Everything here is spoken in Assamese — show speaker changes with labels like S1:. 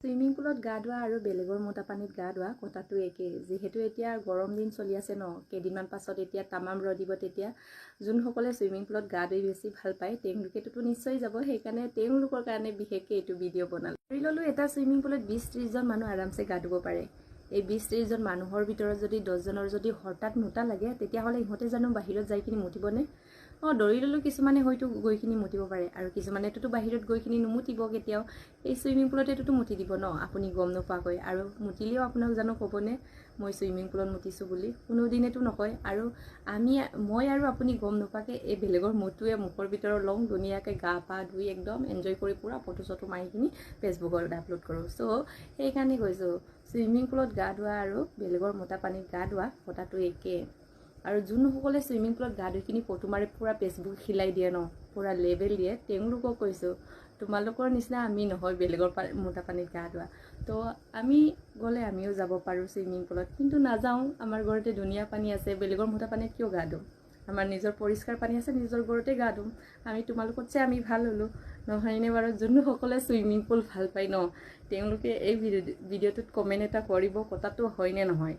S1: সুইমিং পুলত গা ধোৱা আৰু বেলেগৰ মতা পানীত গা ধোৱা কথাটো একেই। যিহেতু এতিয়া গৰম দিন চলি আছে ন, কেইদিনমান পাছত এতিয়া তামাম ৰ'দ দিব। তেতিয়া যোনসকলে সুইমিং পুলত গা ধুই বেছি ভাল পায় তেওঁলোকেতো নিশ্চয় যাব। সেইকাৰণে তেওঁলোকৰ কাৰণে বিশেষকৈ এইটো ভিডিঅ' বনালোঁ। ধৰি ল'লোঁ এটা সুইমিং পুলত 20-30 জন মানুহ আৰামছে গা ধুব পাৰে। এই 20-30 জন মানুহৰ ভিতৰত যদি 10 জনৰ যদি হঠাৎ মুতা লাগে, তেতিয়াহ'লে ইহঁতে জানো বাহিৰত যাই কিনি মুতিবনে? ধৰি ল'লোঁ কিছুমানে হয়তো গৈ কিনি মুতিব পাৰে, আৰু কিছুমানেতো বাহিৰত গৈ কিনি নুমুতিব কেতিয়াও। এই সুইমিং পুলতেতো মুতি দিব ন, আপুনি গম নোপোৱাকৈ। আৰু মুতিলেও আপোনাক জানো ক'বনে মই সুইমিং পুলত মুতিছোঁ বুলি? কোনোদিনেতো নকয়। আৰু মই আৰু আপুনি গম নোপোৱাকৈ এই বেলেগৰ মুটোৱে মুখৰ ভিতৰত লওঁ, ধুনীয়াকৈ গা পা ধুই একদম এনজয় কৰি পুৰা ফটো চটো মাৰি কিনি ফেচবুকত আপলোড কৰোঁ। চ' সেইকাৰণে কৈছোঁ, সুইমিং পুলত গা ধোৱা আৰু বেলেগৰ মতা পানীত গা ধোৱা কথাটো একেই। আৰু যোনসকলে সুইমিং পুলত গা ধুই কিনি ফটো মাৰি পুৰা ফেচবুক হিলাই দিয়ে ন, পুৰা লেবেল দিয়ে, তেওঁলোকক কৈছোঁ তোমালোকৰ নিচিনা আমি নহয় বেলেগৰ মতা পানীত গা ধোৱা। তো আমি গ'লে আমিও যাব পাৰোঁ সুইমিং পুলত, কিন্তু নাযাওঁ। আমাৰ ঘৰতে ধুনীয়া পানী আছে, বেলেগৰ মতা পানীত কিয় গা ধুম? আমাৰ নিজৰ পৰিষ্কাৰ পানী আছে, নিজৰ ঘৰতে গা ধুম। আমি তোমালোকতছে আমি ভাল হ'লোঁ নহয়নে বাৰু? যোনসকলে সুইমিং পুল ভাল পায় ন, তেওঁলোকে এই ভিডিঅ'টোত কমেণ্ট এটা কৰিব, কথাটো হয়নে নহয়।